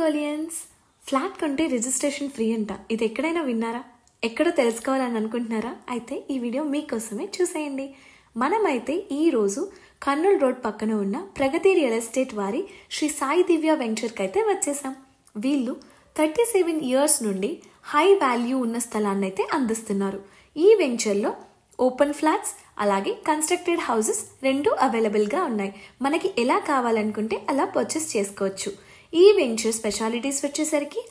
Alliance. Flat కొంటే registration free అంట. ఇది ఎక్కడైనా విన్నారా? ఎక్కడో తెలుసుకోవాలని అనుకుంటున్నారా? అయితే ఈ వీడియో మీకోసమే చూసేయండి. మనమైతే ఈరోజు కర్నూలు రోడ్ పక్కన ఉన్న ప్రగతి రియల్ ఎస్టేట్ వారి శ్రీ సాయి దివ్య వెంచర్కి అయితే వచ్చేసాం. వీళ్ళు 37 ఇయర్స్ నుండి హై వాల్యూ ఉన్న స్థలాన్ని అయితే అందిస్తున్నారు. ఈ వెంచర్లో ఓపెన్ ఫ్లాట్స్ అలాగే కన్స్ట్రక్టెడ్ హౌసెస్ రెండు అవైలబుల్గా ఉన్నాయి. మనకి ఎలా కావాలనుకుంటే అలా పర్చేస్ చేసుకోవచ్చు. ఈ వెంచర్ స్పెషాలిటీస్ వచ్చేసరికి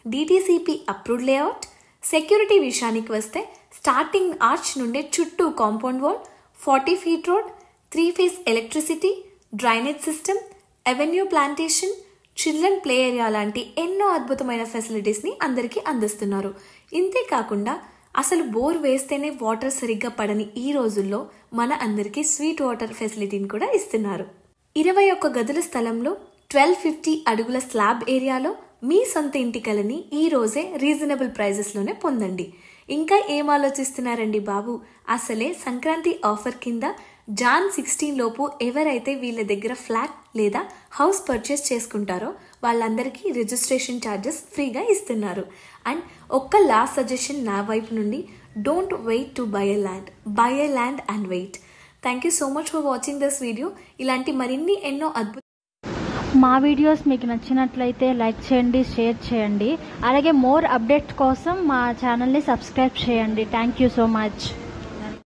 డిటిసిపి అప్రూవ్డ్ లేఅవుట్. సెక్యూరిటీ విషయానికి వస్తే స్టార్టింగ్ ఆర్చ్ నుండి చుట్టూ compound wall, 40 feet road, 3 phase electricity, drainage system, avenue plantation, children play area లాంటి ఎన్నో అద్భుతమైన ఫెసిలిటీస్ని అందరికీ అందిస్తున్నారు. ఇంతేకాకుండా అసలు బోర్ వేస్తేనే వాటర్ సరిగ్గా పడని ఈ రోజుల్లో మన అందరికీ స్వీట్ వాటర్ ఫెసిలిటీని కూడా ఇస్తున్నారు. 21 గదుల స్థలంలో 1250 అడుగుల స్లాబ్ ఏరియాలో మీ సొంత ఇంటి కలని ఈ రోజే రీజనబుల్ ప్రైజెస్లోనే పొందండి. ఇంకా ఏం ఆలోచిస్తున్నారండి బాబు? అసలే సంక్రాంతి ఆఫర్ కింద జాన్ 16 లోపు ఎవరైతే వీళ్ళ దగ్గర ఫ్లాట్ లేదా హౌస్ పర్చేస్ చేసుకుంటారో వాళ్ళందరికీ రిజిస్ట్రేషన్ ఛార్జెస్ ఫ్రీగా ఇస్తున్నారు. అండ్ ఒక్క లాస్ట్ సజెషన్ నా వైపు నుండి, don't wait to buy a land and wait. Thank you so much for watching this video. ఇలాంటి మరిన్ని ఎన్నో మా వీడియోస్ మీకు నచ్చినట్లయితే లైక్ చేయండి, షేర్ చేయండి. అలాగే మోర్ అప్డేట్ కోసం మా ఛానల్ని సబ్స్క్రైబ్ చేయండి. Thank you so much.